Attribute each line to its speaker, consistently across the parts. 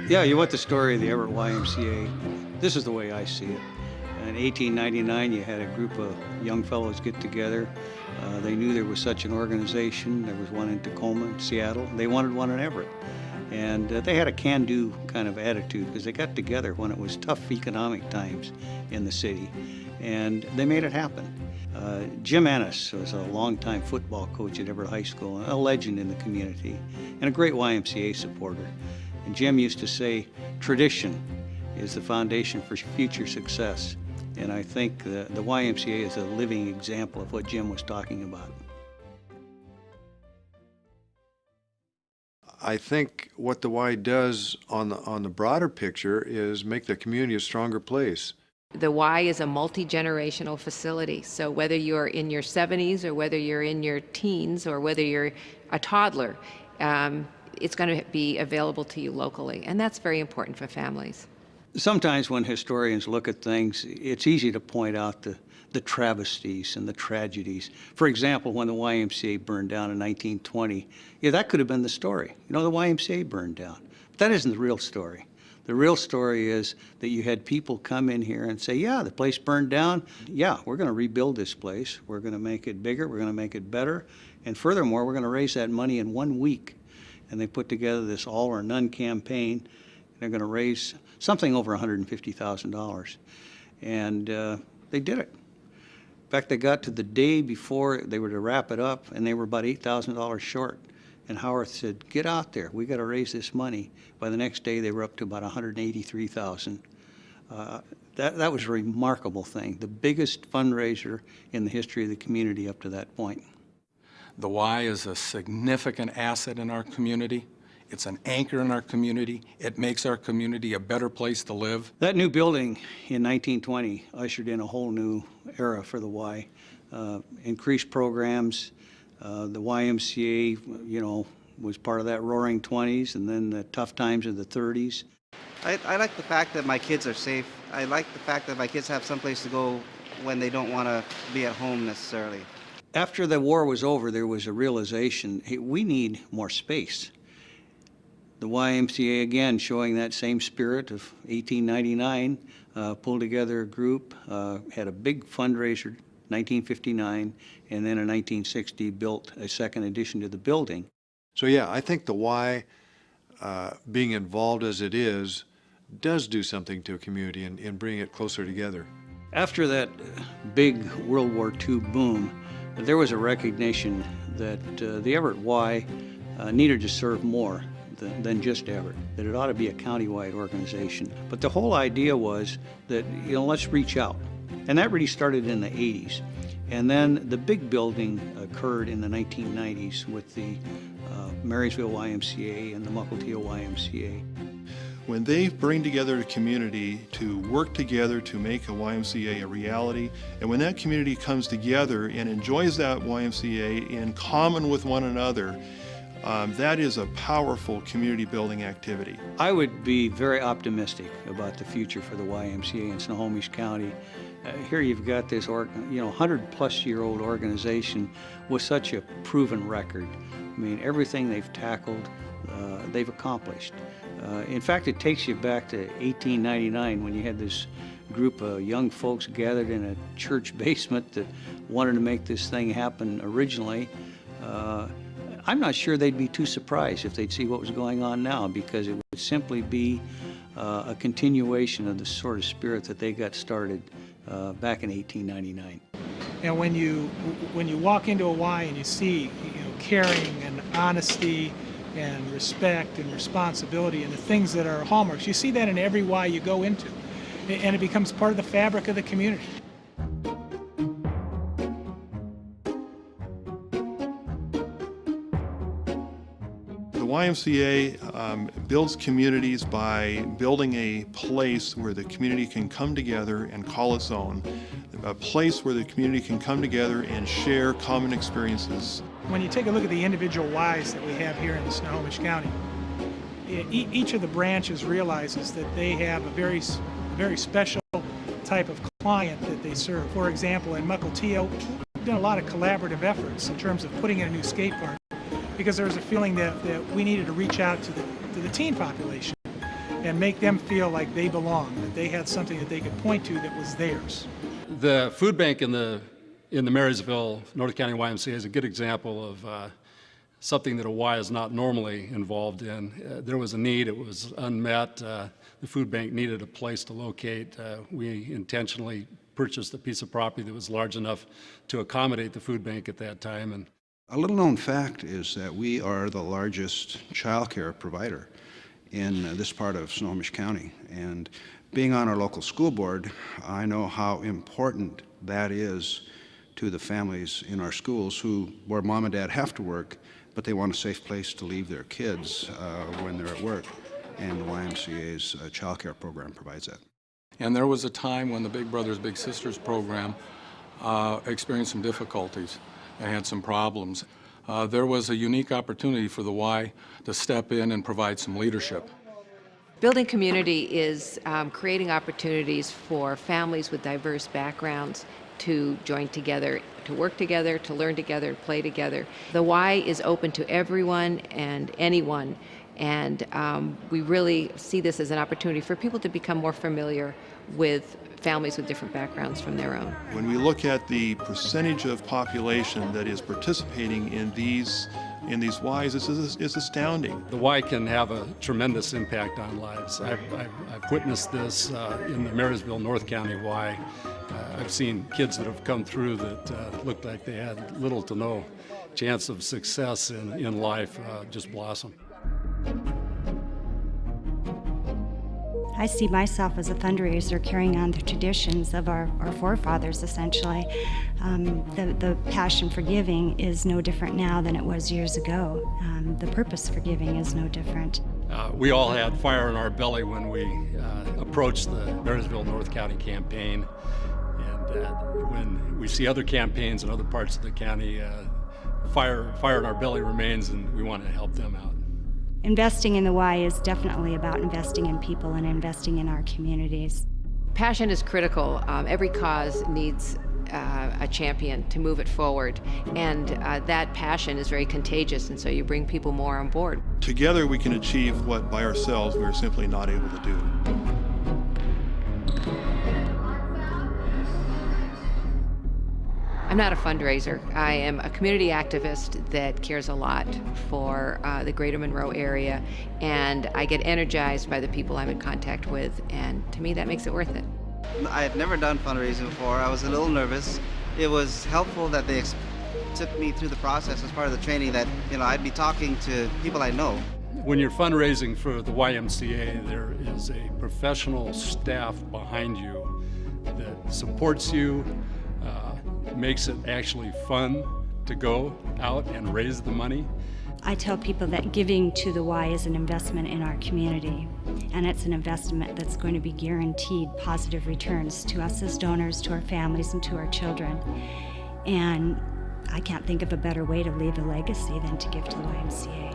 Speaker 1: Yeah, you want the story of the Everett YMCA. This is the way I see it. In 1899, you had a group of young fellows get together. They knew there was such an organization. There was one in Tacoma, Seattle. They wanted one in Everett. And they had a can-do kind of attitude because they got together when it was tough economic times in the city. And they made it happen. Jim Ennis was a longtime football coach at Everett High School, a legend in the community, and a great YMCA supporter. And Jim used to say, tradition is the foundation for future success. And I think the YMCA is a living example of what Jim was talking about.
Speaker 2: I think what the Y does on the broader picture is make the community a stronger place.
Speaker 3: The Y is a multi-generational facility, so whether you're in your 70s or whether you're in your teens or whether you're a toddler, it's going to be available to you locally, and that's very important for families.
Speaker 1: Sometimes when historians look at things, it's easy to point out the travesties and the tragedies. For example, when the YMCA burned down in 1920, yeah, that could have been the story. You know, the YMCA burned down. But that isn't the real story. The real story is that you had people come in here and say, yeah, the place burned down. Yeah, we're going to rebuild this place. We're going to make it bigger. We're going to make it better. And furthermore, we're going to raise that money in 1 week. And they put together this all or none campaign. They're going to raise something over $150,000. And they did it. In fact, they got to the day before they were to wrap it up, and they were about $8,000 short. And Howarth said, get out there. We got to raise this money. By the next day, they were up to about $183,000. That was a remarkable thing, the biggest fundraiser in the history of the community up to that point.
Speaker 4: The Y is a significant asset in our community. It's an anchor in our community. It makes our community a better place to live.
Speaker 1: That new building in 1920 ushered in a whole new era for the Y. Increased programs. The YMCA, you know, was part of that roaring 20s and then the tough times of the 30s.
Speaker 5: I like the fact that my kids are safe. I like the fact that my kids have someplace to go when they don't want to be at home necessarily.
Speaker 1: After the war was over, there was a realization, hey, we need more space. The YMCA, again, showing that same spirit of 1899, pulled together a group, had a big fundraiser, 1959, and then in 1960 built a second addition to the building.
Speaker 2: So yeah, I think the Y, being involved as it is, does do something to a community and bring it closer together.
Speaker 1: After that big World War II boom, there was a recognition that the Everett Y needed to serve more than just Everett, that it ought to be a countywide organization. But the whole idea was that, you know, let's reach out. And that really started in the 80s. And then the big building occurred in the 1990s with the Marysville YMCA and the Mukilteo YMCA.
Speaker 6: When they bring together the community to work together to make a YMCA a reality, and when that community comes together and enjoys that YMCA in common with one another, that is a powerful community building activity.
Speaker 1: I would be very optimistic about the future for the YMCA in Snohomish County. Here you've got this 100-plus-year-old organization with such a proven record. I mean, everything they've tackled, they've accomplished. In fact, it takes you back to 1899 when you had this group of young folks gathered in a church basement that wanted to make this thing happen originally. I'm not sure they'd be too surprised if they'd see what was going on now, because it would simply be a continuation of the sort of spirit that they got started back in 1899.
Speaker 7: And when you walk into a Y and you see, caring and honesty and respect and responsibility and the things that are hallmarks, you see that in every Y you go into, and it becomes part of the fabric of the community.
Speaker 6: The YMCA builds communities by building a place where the community can come together and call its own, a place where the community can come together and share common experiences.
Speaker 7: When you take a look at the individual Ys that we have here in Snohomish County, each of the branches realizes that they have a very special type of client that they serve. For example, in Mukilteo, we've done a lot of collaborative efforts in terms of putting in a new skate park, because there was a feeling that we needed to reach out to the teen population. and make them feel like they belong, that they had something that they could point to that was theirs.
Speaker 8: The food bank in the Marysville, North County YMCA is a good example of something that a Y is not normally involved in. There was a need, it was unmet. The food bank needed a place to locate. We intentionally purchased a piece of property that was large enough to accommodate the food bank at that time. And
Speaker 9: a little known fact is that we are the largest child care provider in this part of Snohomish County. And being on our local school board, I know how important that is to the families in our schools where mom and dad have to work, but they want a safe place to leave their kids when they're at work. And the YMCA's child care program provides that.
Speaker 4: And there was a time when the Big Brothers Big Sisters program experienced some difficulties and had some problems. There was a unique opportunity for the Y to step in and provide some leadership.
Speaker 3: Building community is creating opportunities for families with diverse backgrounds to join together, to work together, to learn together, to play together. The Y is open to everyone and anyone, and we really see this as an opportunity for people to become more familiar with families with different backgrounds from their own.
Speaker 6: When we look at the percentage of population that is participating in these Ys, it's astounding.
Speaker 8: the Y can have a tremendous impact on lives. I've witnessed this in the Marysville, North County Y. I've seen kids that have come through that looked like they had little to no chance of success in life just blossom.
Speaker 10: I see myself as a fundraiser carrying on the traditions of our forefathers, essentially. The passion for giving is no different now than it was years ago. The purpose for giving is no different.
Speaker 8: We all had fire in our belly when we approached the Marysville North County campaign. And when we see other campaigns in other parts of the county, fire in our belly remains, and we want to help them out.
Speaker 10: Investing in the Y is definitely about investing in people and investing in our communities.
Speaker 3: Passion is critical. Every cause needs a champion to move it forward, and that passion is very contagious, and so you bring people more on board.
Speaker 6: Together we can achieve what by ourselves we are simply not able to do.
Speaker 3: I'm not a fundraiser. I am a community activist that cares a lot for the greater Monroe area, and I get energized by the people I'm in contact with, and to me that makes it worth it.
Speaker 5: I had never done fundraising before. I was a little nervous. It was helpful that they took me through the process as part of the training, that I'd be talking to people I know.
Speaker 8: When you're fundraising for the YMCA, there is a professional staff behind you that supports you, makes it actually fun to go out and raise the money.
Speaker 10: I tell people that giving to the Y is an investment in our community, and it's an investment that's going to be guaranteed positive returns to us as donors, to our families, and to our children. And I can't think of a better way to leave a legacy than to give to the YMCA.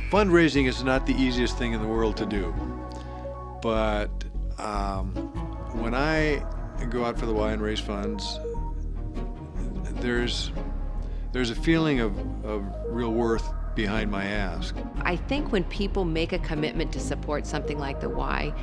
Speaker 2: Fundraising is not the easiest thing in the world to do, but when I go out for the Y and raise funds, there's a feeling of real worth behind my ask.
Speaker 3: I think when people make a commitment to support something like the Y,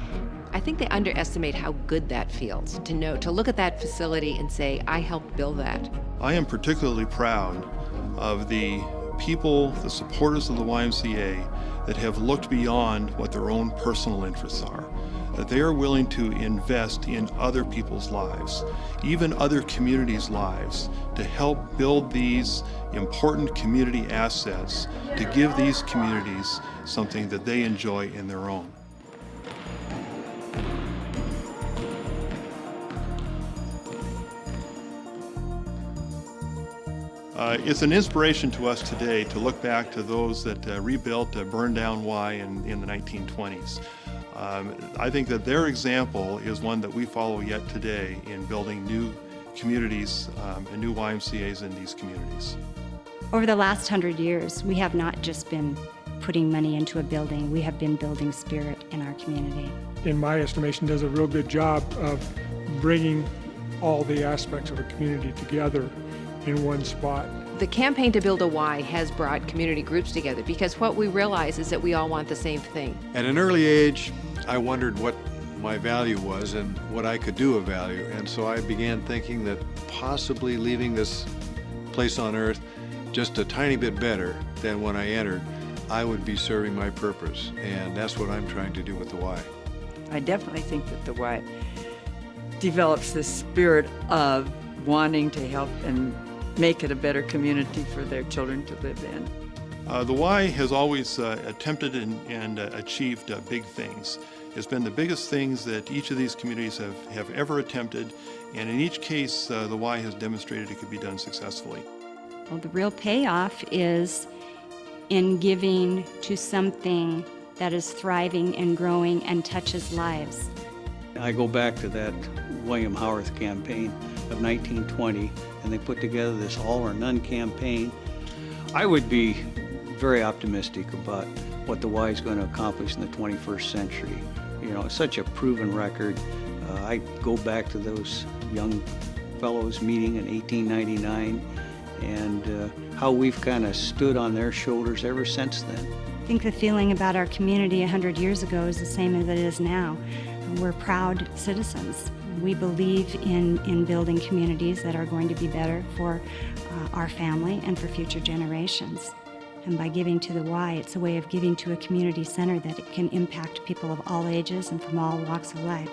Speaker 3: I think they underestimate how good that feels, to look at that facility and say, I helped build that.
Speaker 6: I am particularly proud of the people, the supporters of the YMCA, that have looked beyond what their own personal interests are, that they are willing to invest in other people's lives, even other communities' lives, to help build these important community assets, to give these communities something that they enjoy in their own. It's an inspiration to us today to look back to those that rebuilt a burned down Y in the 1920s. I think that their example is one that we follow yet today in building new communities and new YMCAs in these communities.
Speaker 10: Over the last 100 years, we have not just been putting money into a building, we have been building spirit in our community.
Speaker 11: In my estimation, does a real good job of bringing all the aspects of a community together in one spot
Speaker 3: The campaign to build a Y has brought community groups together because what we realize is that we all want the same thing.
Speaker 2: At an early age, I wondered what my value was and what I could do of value. And so I began thinking that possibly leaving this place on earth just a tiny bit better than when I entered, I would be serving my purpose. And that's what I'm trying to do with the Y.
Speaker 12: I definitely think that the Y develops this spirit of wanting to help and make it a better community for their children to live in.
Speaker 6: The Y has always attempted and achieved big things. It's been the biggest things that each of these communities have ever attempted, and in each case, the Y has demonstrated it could be done successfully.
Speaker 10: Well, the real payoff is in giving to something that is thriving and growing and touches lives.
Speaker 1: I go back to that William Howarth campaign of 1920, and they put together this all or none campaign. I would be very optimistic about what the Y is going to accomplish in the 21st century. You know, it's such a proven record. I go back to those young fellows meeting in 1899 and how we've kind of stood on their shoulders ever since then.
Speaker 10: I think the feeling about our community 100 years ago is the same as it is now. We're proud citizens. We believe in building communities that are going to be better for our family and for future generations. And by giving to the Y, it's a way of giving to a community center that it can impact people of all ages and from all walks of life.